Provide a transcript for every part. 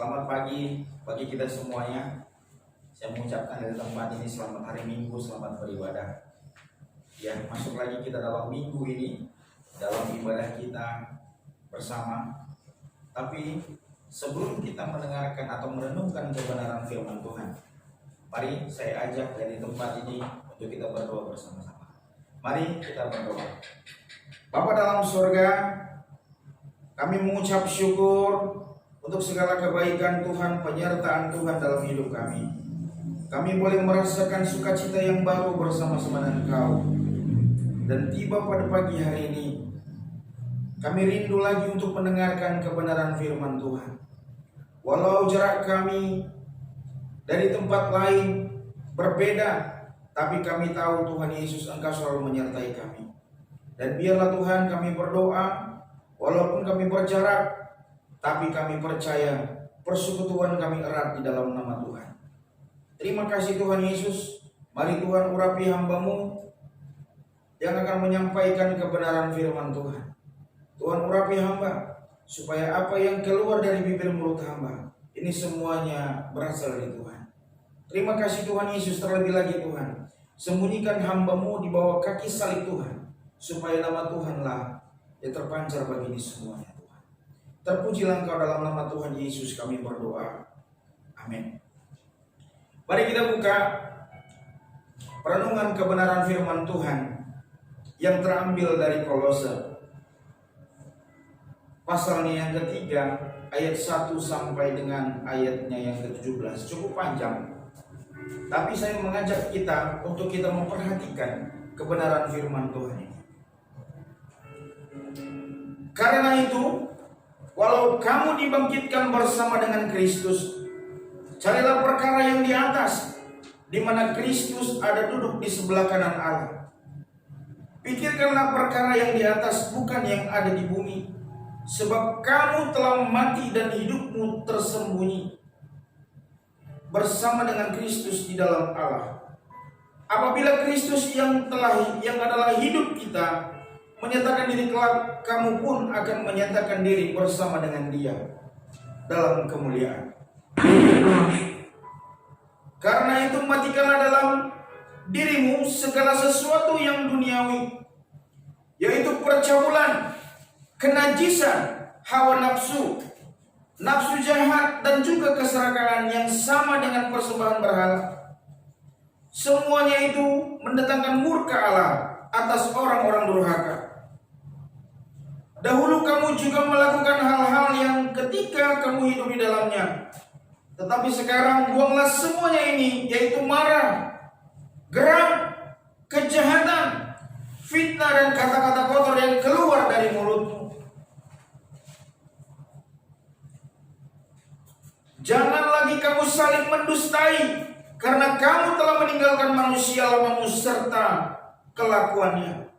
Selamat pagi bagi kita semuanya. Saya mengucapkan dari tempat ini selamat hari Minggu, selamat beribadah. Ya, masuk lagi kita dalam minggu ini, dalam ibadah kita bersama. Tapi sebelum kita mendengarkan atau merenungkan kebenaran firman Tuhan, mari saya ajak dari tempat ini untuk kita berdoa bersama-sama. Mari kita berdoa. Bapa dalam surga, kami mengucap syukur untuk segala kebaikan Tuhan, penyertaan Tuhan dalam hidup kami. Kami boleh merasakan sukacita yang baru bersama-sama dengan Engkau. Dan tiba pada pagi hari ini, kami rindu lagi untuk mendengarkan kebenaran firman Tuhan. Walau jarak kami dari tempat lain berbeda, tapi kami tahu Tuhan Yesus Engkau selalu menyertai kami. Dan biarlah Tuhan kami berdoa, walaupun kami berjarak, tapi kami percaya persekutuan kami erat di dalam nama Tuhan. Terima kasih Tuhan Yesus. Mari Tuhan urapi hamba-Mu yang akan menyampaikan kebenaran firman Tuhan. Tuhan urapi hamba supaya apa yang keluar dari bibir mulut hamba ini semuanya berasal dari Tuhan. Terima kasih Tuhan Yesus. Terlebih lagi Tuhan, sembunyikan hamba-Mu di bawah kaki salib Tuhan, supaya nama Tuhanlah yang terpancar bagi ini semuanya. Terpujilah Engkau dalam nama Tuhan Yesus kami berdoa. Amin. Mari kita buka perenungan kebenaran firman Tuhan yang terambil dari Kolose. Pasalnya yang ketiga, ayat 1 sampai dengan ayatnya yang ke-17. Cukup panjang. Tapi saya mengajak kita untuk kita memperhatikan kebenaran firman Tuhan ini. Karena itu, walau kamu dibangkitkan bersama dengan Kristus, carilah perkara yang di atas, di mana Kristus ada duduk di sebelah kanan Allah. Pikirkanlah perkara yang di atas, bukan yang ada di bumi, sebab kamu telah mati dan hidupmu tersembunyi bersama dengan Kristus di dalam Allah. Apabila Kristus yang adalah hidup kita menyatakan diri kelak, kamu pun akan menyatakan diri bersama dengan Dia dalam kemuliaan. Karena itu matikanlah dalam dirimu segala sesuatu yang duniawi, yaitu percabulan, kenajisan, hawa nafsu, nafsu jahat, dan juga keserakahan yang sama dengan persembahan berhala. Semuanya itu mendatangkan murka Allah atas orang-orang durhaka. Dahulu kamu juga melakukan hal-hal yang ketika kamu hidup di dalamnya. Tetapi sekarang buanglah semuanya ini, yaitu marah, geram, kejahatan, fitnah, dan kata-kata kotor yang keluar dari mulutmu. Jangan lagi kamu saling mendustai, karena kamu telah meninggalkan manusia lamamu serta kelakuannya,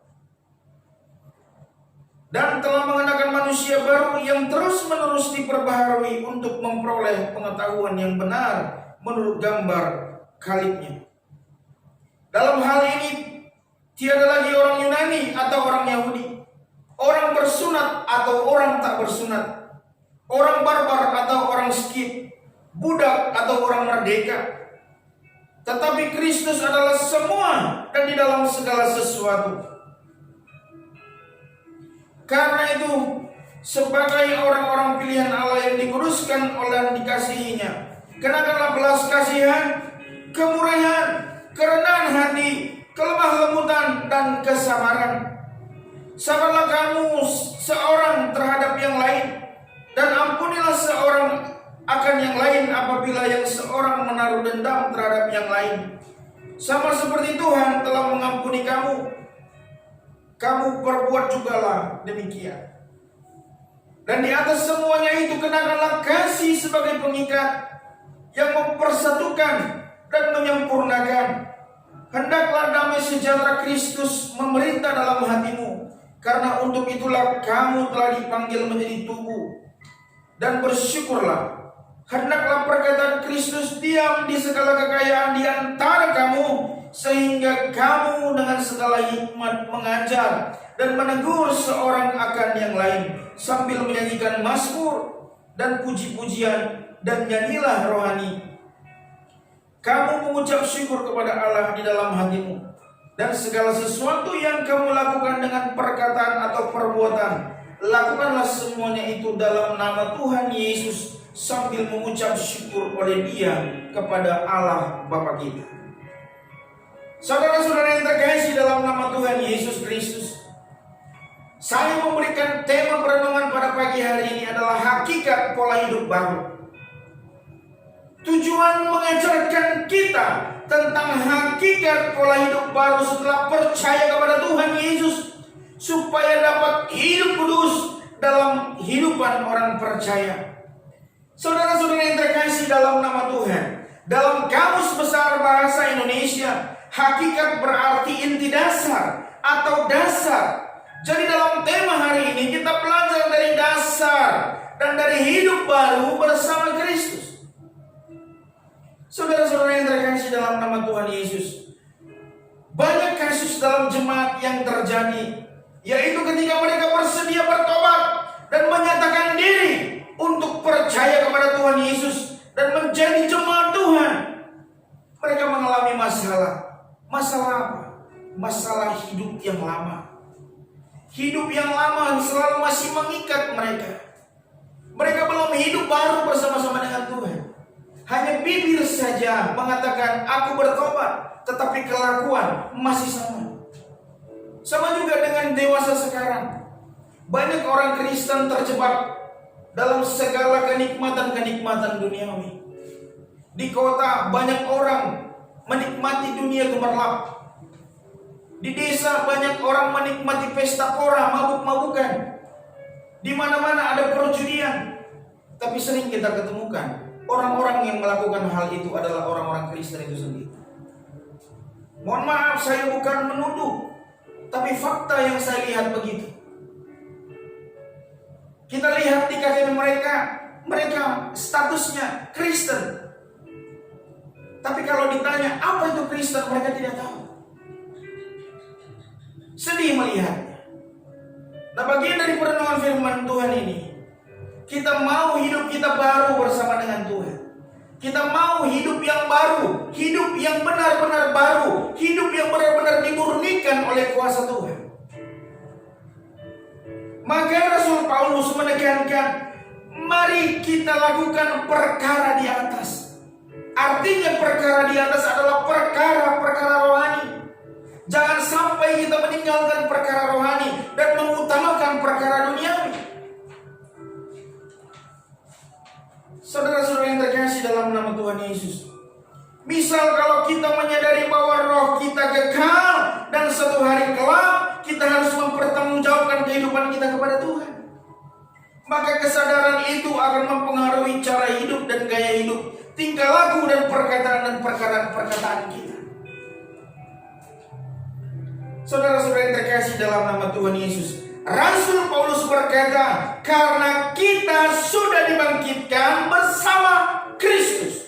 dan telah mengenakan manusia baru yang terus-menerus diperbaharui untuk memperoleh pengetahuan yang benar menurut gambar kalibnya. Dalam hal ini tiada lagi orang Yunani atau orang Yahudi, orang bersunat atau orang tak bersunat, orang barbar atau orang Skit, budak atau orang merdeka. Tetapi Kristus adalah semua dan di dalam segala sesuatu. Karena itu, sebagai orang-orang pilihan Allah yang dikuduskan oleh dan dikasihinya, kenakanlah belas kasihan, kemurahan, kerendahan hati, kelemah lembutan, dan kesabaran. Sabarlah kamu seorang terhadap yang lain, dan ampunilah seorang akan yang lain apabila yang seorang menaruh dendam terhadap yang lain. Sama seperti Tuhan telah mengampuni kamu, kamu perbuat jugalah demikian. Dan di atas semuanya itu kenakanlah kasih sebagai pengikat yang mempersatukan dan menyempurnakan. Hendaklah damai sejahtera Kristus memerintah dalam hatimu, karena untuk itulah kamu telah dipanggil menjadi tubuh. Dan bersyukurlah, hendaklah perkataan Kristus diam di segala kekayaan di antara kamu, sehingga kamu dengan segala hikmat mengajar dan menegur seorang akan yang lain, sambil menyanyikan mazmur dan puji-pujian dan nyanyilah rohani. Kamu mengucap syukur kepada Allah di dalam hatimu, dan segala sesuatu yang kamu lakukan dengan perkataan atau perbuatan, lakukanlah semuanya itu dalam nama Tuhan Yesus, sambil mengucap syukur oleh Dia kepada Allah Bapa kita. Saudara-saudara yang terkasih dalam nama Tuhan Yesus Kristus, saya memberikan tema perenungan pada pagi hari ini adalah hakikat pola hidup baru. Tujuan mengajarkan kita tentang hakikat pola hidup baru setelah percaya kepada Tuhan Yesus, supaya dapat hidup kudus dalam kehidupan orang percaya. Saudara-saudara yang terkasih dalam nama Tuhan, dalam Kamus Besar Bahasa Indonesia, hakikat berarti inti dasar atau dasar. Jadi dalam tema hari ini kita belajar dari dasar dan dari hidup baru bersama Kristus. Saudara-saudara yang terkasih dalam nama Tuhan Yesus, banyak kasus dalam jemaat yang terjadi, yaitu ketika mereka bersedia bertobat dan menyatakan diri untuk percaya kepada Tuhan Yesus dan menjadi jemaat Tuhan, mereka mengalami masalah. Masalah apa? Masalah hidup yang lama. Hidup yang lama selalu masih mengikat mereka. Mereka belum hidup baru bersama-sama dengan Tuhan. Hanya bibir saja mengatakan aku bertobat, tetapi kelakuan masih sama. Sama juga dengan dewasa sekarang. Banyak orang Kristen terjebak dalam segala kenikmatan-kenikmatan duniawi. Di kota banyak orang menikmati dunia gemerlap. Di desa banyak orang menikmati pesta pora, mabuk-mabukan. Di mana-mana ada perjudian. Tapi sering kita ketemukan orang-orang yang melakukan hal itu adalah orang-orang Kristen itu sendiri. Mohon maaf, saya bukan menuduh, tapi fakta yang saya lihat begitu. Kita lihat di KTP mereka statusnya Kristen. Tapi kalau ditanya apa itu Kristen, mereka tidak tahu. Sedih melihatnya. Nah, bagian dari perenungan firman Tuhan ini, kita mau hidup kita baru bersama dengan Tuhan. Kita mau hidup yang baru, hidup yang benar-benar baru, hidup yang benar-benar dimurnikan oleh kuasa Tuhan. Maka Rasul Paulus menekankan, mari kita lakukan perkara di atas. Artinya perkara di atas adalah perkara-perkara rohani. Jangan sampai kita meninggalkan perkara rohani dan mengutamakan perkara duniawi. Saudara-saudara yang terkasih dalam nama Tuhan Yesus, misal kalau kita menyadari bahwa roh kita kekal dan suatu hari kelak kita harus mempertanggungjawabkan kehidupan kita kepada Tuhan, maka kesadaran itu akan mempengaruhi cara hidup dan gaya hidup, tingkah laku dan perkataan kita. Saudara-saudara yang terkasih dalam nama Tuhan Yesus, Rasul Paulus berkata, karena kita sudah dibangkitkan bersama Kristus,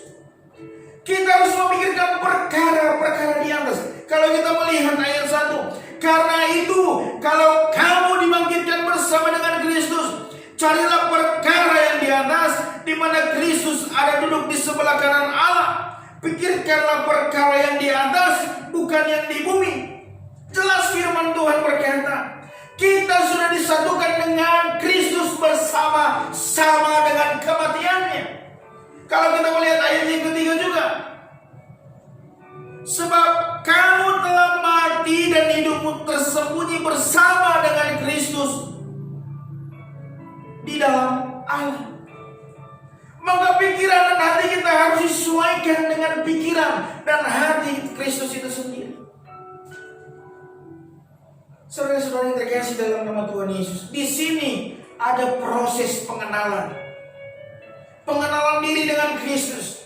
kita harus memikirkan perkara-perkara di atas. Kalau kita melihat ayat 1, karena itu kalau kamu dibangkitkan bersama dengan Kristus, carilah perkara yang di atas, di mana Kristus ada duduk di sebelah kanan Allah. Pikirkanlah perkara yang di atas, bukan yang di bumi. Jelas firman Tuhan berkata, kita sudah disatukan dengan Kristus bersama-sama dengan kematiannya. Kalau kita melihat ayat yang ketiga juga, sebab kamu telah mati dan hidupmu tersembunyi bersama dengan Kristus di dalam Allah. Maka pikiran dan hati kita harus disesuaikan dengan pikiran dan hati Kristus itu sendiri. Saudara-saudara yang terkasih dalam nama Tuhan Yesus, di sini ada proses pengenalan diri dengan Kristus.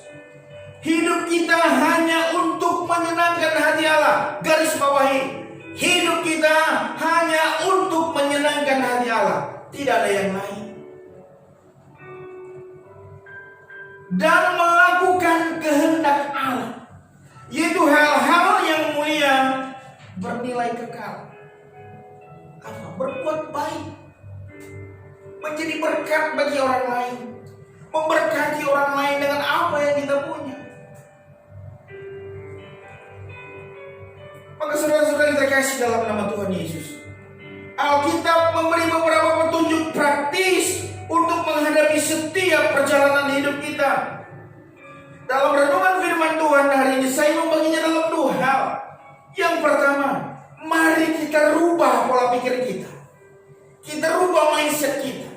Hidup kita hanya untuk menyenangkan hati Allah. Garis bawahi, hidup kita hanya untuk menyenangkan hati Allah, tidak ada yang lain. Dan melakukan kehendak Allah, yaitu hal-hal yang mulia bernilai kekal. Berbuat baik, menjadi berkat bagi orang lain, memberkati orang lain dengan apa yang kita punya. Maka saudara-saudara yang terkasih dalam nama Tuhan Yesus, Alkitab memberi beberapa petunjuk praktis untuk menghadapi setiap perjalanan hidup kita. Dalam renungan firman Tuhan hari ini saya membaginya dalam dua hal. Yang pertama, mari kita rubah pola pikir kita. Kita rubah mindset kita.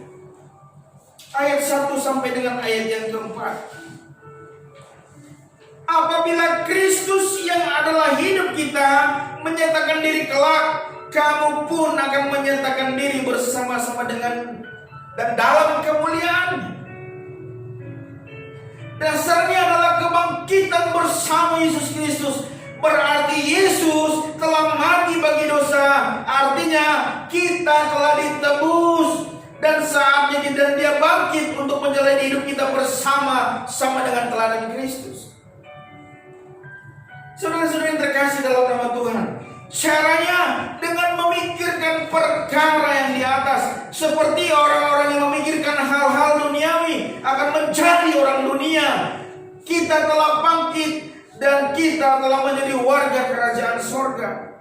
Ayat 1 sampai dengan ayat yang keempat. Apabila Kristus yang adalah hidup kita menyatakan diri kelak, kamu pun akan menyatakan diri bersama-sama dengan dan dalam kemuliaan. Dasarnya adalah kebangkitan bersama Yesus Kristus. Berarti Yesus telah mati bagi dosa. Artinya kita telah ditebus. Dan saatnya dan dia bangkit untuk menjalani hidup kita bersama-sama dengan teladan Kristus. Saudara-saudara yang terkasih dalam nama Tuhan, caranya dengan memikirkan perkara yang di atas. Seperti orang-orang yang memikirkan hal-hal duniawi akan menjadi orang dunia. Kita telah bangkit dan kita telah menjadi warga kerajaan sorga.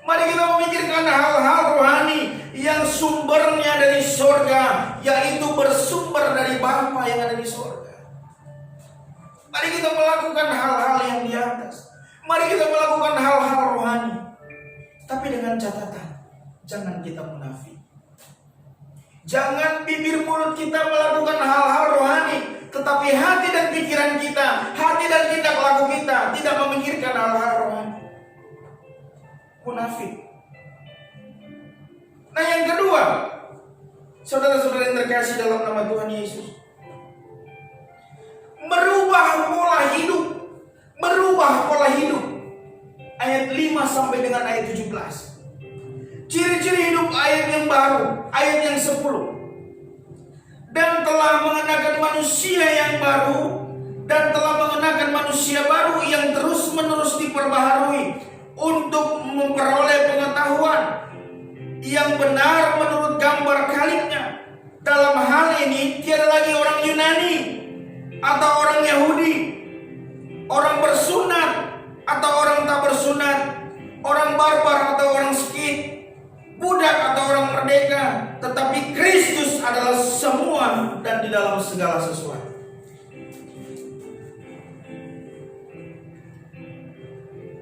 Mari kita memikirkan hal-hal rohani yang sumbernya dari sorga, yaitu bersumber dari Bapa yang ada di sorga. Mari kita melakukan hal-hal yang di atas. Mari kita melakukan hal-hal rohani. Tapi dengan catatan, jangan kita munafik. Jangan bibir mulut kita melakukan hal-hal rohani, tetapi hati dan pikiran kita, hati dan tindak laku kita tidak memikirkan hal-hal rohani. Munafik. Nah, yang kedua, saudara-saudara yang terkasih dalam nama Tuhan Yesus, merubah pola hidup. Merubah pola hidup. Ayat 5 sampai dengan ayat 17. Ciri-ciri hidup ayat yang baru, ayat yang 10. Dan telah mengenakan manusia yang baru, dan telah mengenakan manusia baru yang terus-menerus diperbaharui untuk memperoleh pengetahuan yang benar menurut gambar Khalifnya. Dalam hal ini tiada lagi orang Yunani atau orang Yahudi, orang bersunat atau orang tak bersunat, orang barbar atau orang Skit, budak atau orang merdeka, tetapi Kristus adalah semua dan di dalam segala sesuatu.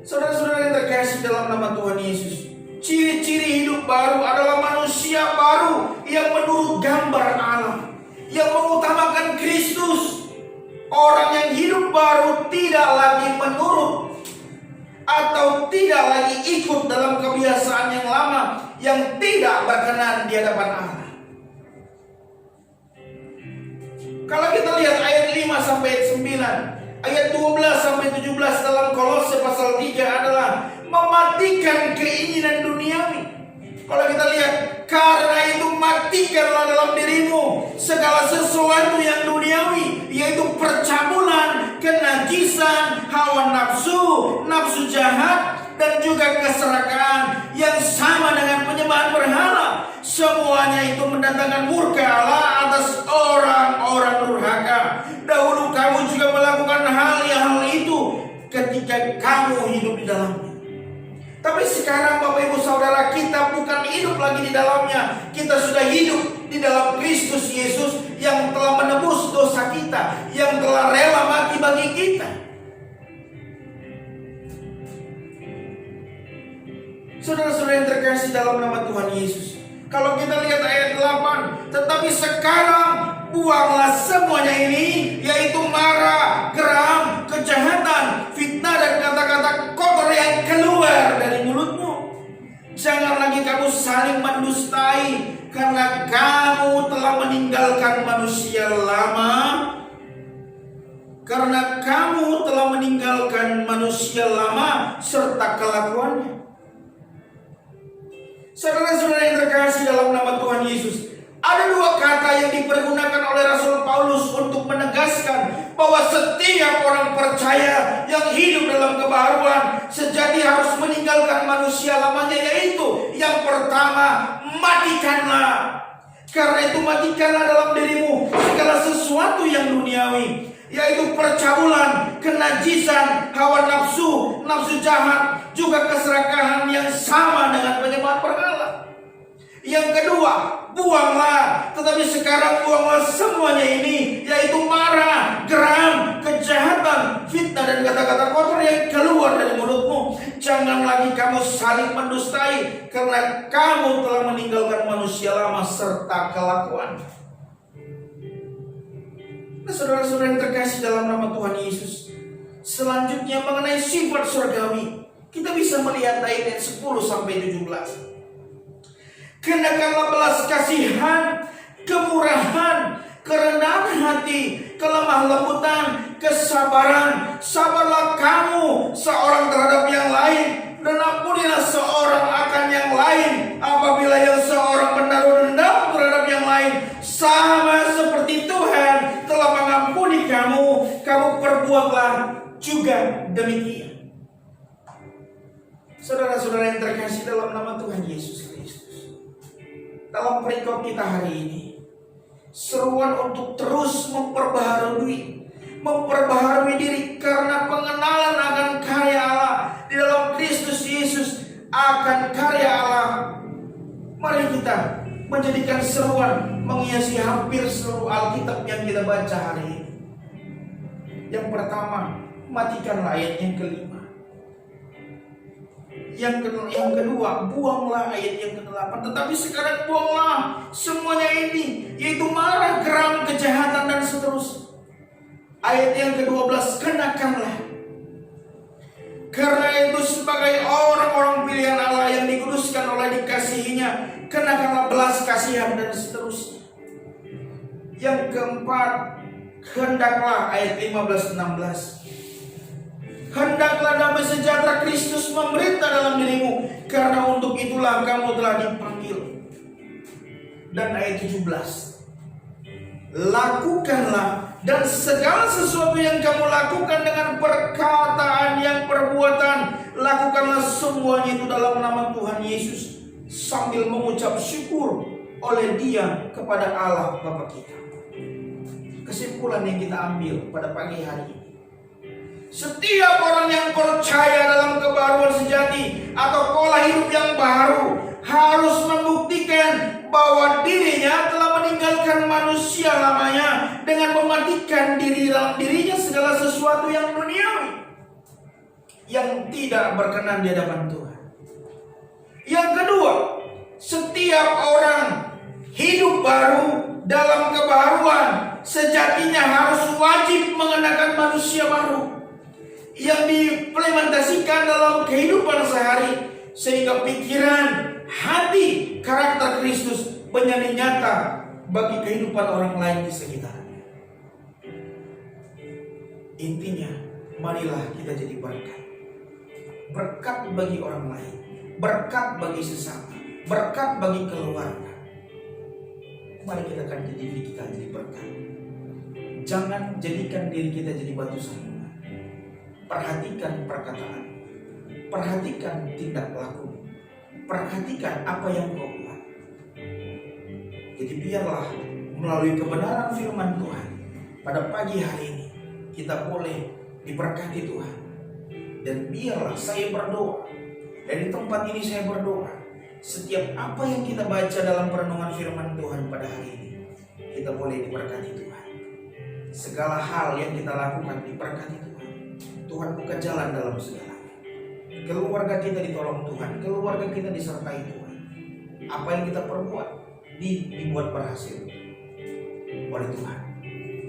Saudara-saudara yang terkasih dalam nama Tuhan Yesus, ciri-ciri hidup baru adalah manusia baru yang menurut gambar Allah, yang mengutamakan Kristus. Orang yang hidup baru tidak lagi menurut atau tidak lagi ikut dalam kebiasaan yang lama yang tidak berkenan di hadapan Allah. Kalau kita lihat ayat 5 sampai 9, ayat 12 sampai 17 dalam Kolose pasal 3 adalah mematikan keinginan duniawi. Kalau kita lihat, karena itu matikanlah dalam dirimu segala sesuatu yang duniawi, yaitu percabulan, kenajisan, hawa nafsu, nafsu jahat, dan juga keserakahan yang sama dengan penyembahan berhala. Semuanya itu mendatangkan murka Allah atas orang-orang durhaka. Dahulu kamu juga melakukan hal itu ketika kamu hidup di dalamnya. Tapi sekarang Bapak Ibu Saudara, kita bukan hidup lagi di dalamnya. Kita sudah hidup di dalam Kristus Yesus yang telah menebus dosa kita, yang telah rela mati bagi kita. Saudara-saudara yang terkasih dalam nama Tuhan Yesus, kalau kita lihat ayat 8, tetapi sekarang buanglah semuanya ini, yaitu marah, geram, kejahatan, fitnah, dan kata-kata kotor yang keluar dari mulutmu. Jangan lagi kamu saling mendustai, karena kamu telah meninggalkan manusia lama. Karena kamu telah meninggalkan manusia lama serta kelakuannya. Saudara-saudara yang terkasih dalam nama Tuhan Yesus, ada dua kata yang dipergunakan oleh Rasul Paulus untuk menegaskan bahwa setiap orang percaya yang hidup dalam kebaharuan sejati harus meninggalkan manusia lamanya, yaitu yang pertama, matikanlah. Karena itu matikanlah dalam dirimu segala sesuatu yang duniawi, yaitu percabulan, kenajisan, hawa nafsu, nafsu jahat, juga keserakahan yang sama dengan penyembah berhala. Yang kedua, buanglah. Tetapi sekarang buanglah semuanya ini, yaitu marah, geram, kejahatan, fitnah, dan kata-kata kotor yang keluar dari mulutmu. Jangan lagi kamu saling mendustai, karena kamu telah meninggalkan manusia lama serta kelakuan. Nah, saudara-saudara yang terkasih dalam nama Tuhan Yesus, selanjutnya mengenai sifat surgawi, kita bisa melihat ayat 10-17. Kenakanlah belas kasihan, kemurahan, kerendahan hati, kelemah lembutan, kesabaran. Sabarlah kamu seorang terhadap yang lain, dan ampunilah seorang akan yang lain. Apabila yang seorang menaruh dendam terhadap yang lain, sama seperti Tuhan telah mengampuni kamu, kamu perbuatlah juga demikian. Saudara-saudara yang terkasih dalam nama Tuhan Yesus Kristus, dalam perikop kita hari ini, seruan untuk terus memperbaharui diri karena pengenalan akan karya Allah di dalam Kristus Yesus, akan karya Allah. Mari kita menjadikan seruan menghiasi hampir seluruh Alkitab yang kita baca hari ini. Yang pertama, matikanlah ayat yang kelima. Yang kedua, buanglah ayat yang ke-8. Tetapi sekarang buanglah semuanya ini, yaitu marah, geram, kejahatan, dan seterusnya. Ayat yang ke-12, kenakanlah. Karena itu sebagai orang-orang pilihan Allah yang dikuduskan oleh dikasihinya, kenakanlah belas kasihan, dan seterusnya. Yang keempat, hendaklah ayat 15-16. Hendaklah damai sejahtera Kristus memerintah dalam dirimu, karena untuk itulah kamu telah dipanggil. Dan ayat 17, lakukanlah dan segala sesuatu yang kamu lakukan dengan perkataan yang perbuatan, lakukanlah semuanya itu dalam nama Tuhan Yesus, sambil mengucap syukur oleh Dia kepada Allah Bapa kita. Kesimpulan yang kita ambil pada pagi hari ini, setiap orang yang percaya dalam kebaruan sejati atau pola hidup yang baru harus membuktikan bahwa dirinya telah meninggalkan manusia lamanya dengan mematikan dalam dirinya segala sesuatu yang duniawi yang tidak berkenan di hadapan Tuhan. Yang kedua, setiap orang hidup baru dalam kebaruan sejatinya harus wajib mengenakan manusia baru yang diimplementasikan dalam kehidupan sehari, sehingga pikiran, hati, karakter Kristus menjadi nyata bagi kehidupan orang lain di sekitarnya. Intinya, marilah kita jadi berkat. Berkat bagi orang lain, berkat bagi sesama, berkat bagi keluarga. Mari kita akan jadi diri kita jadi berkat. Jangan jadikan diri kita jadi batu sandungan. Perhatikan perkataan, perhatikan tindak laku, perhatikan apa yang kau buat. Jadi biarlah melalui kebenaran firman Tuhan pada pagi hari ini kita boleh diberkati Tuhan. Dan biarlah saya berdoa, dari tempat ini saya berdoa, setiap apa yang kita baca dalam perenungan firman Tuhan pada hari ini, kita boleh diberkati Tuhan. Segala hal yang kita lakukan diberkati Tuhan. Tuhan buka jalan dalam segalanya. Keluarga kita ditolong Tuhan, keluarga kita disertai Tuhan. Apa yang kita perbuat dibuat berhasil oleh Tuhan.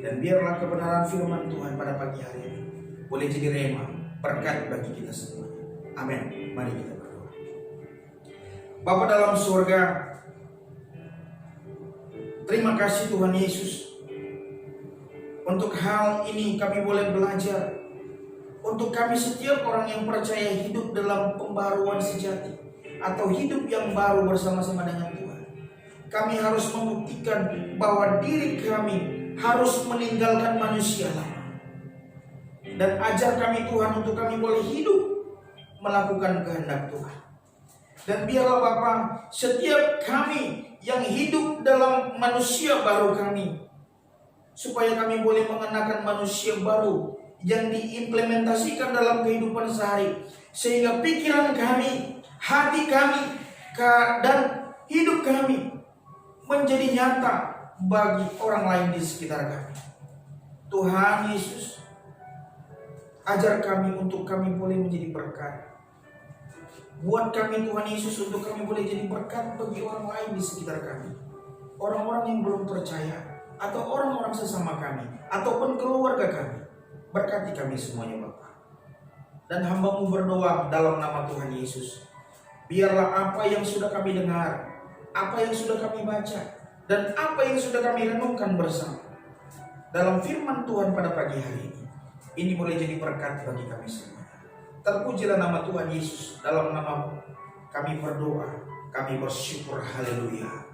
Dan biarlah kebenaran firman Tuhan pada pagi hari ini boleh jadi rema, berkat bagi kita semua. Amin. Mari kita berdoa. Bapa dalam surga, terima kasih Tuhan Yesus. Untuk hal ini kami boleh belajar. Untuk kami setiap orang yang percaya hidup dalam pembaruan sejati atau hidup yang baru bersama-sama dengan Tuhan, kami harus membuktikan bahwa diri kami harus meninggalkan manusia lama. Dan ajar kami Tuhan untuk kami boleh hidup melakukan kehendak Tuhan. Dan biarlah Bapa, setiap kami yang hidup dalam manusia baru kami, supaya kami boleh mengenakan manusia baru yang diimplementasikan dalam kehidupan sehari, sehingga pikiran kami, hati kami, dan hidup kami menjadi nyata bagi orang lain di sekitar kami. Tuhan Yesus, ajar kami untuk kami boleh menjadi berkat. Buat kami Tuhan Yesus untuk kami boleh jadi berkat bagi orang lain di sekitar kami, orang-orang yang belum percaya, atau orang-orang sesama kami, ataupun keluarga kami. Berkati kami semuanya Bapa. Dan hamba-Mu berdoa dalam nama Tuhan Yesus, biarlah apa yang sudah kami dengar, apa yang sudah kami baca, dan apa yang sudah kami renungkan bersama dalam firman Tuhan pada pagi hari ini boleh jadi berkat bagi kami semua. Terpujilah nama Tuhan Yesus. Dalam nama kami berdoa, kami bersyukur. Haleluya.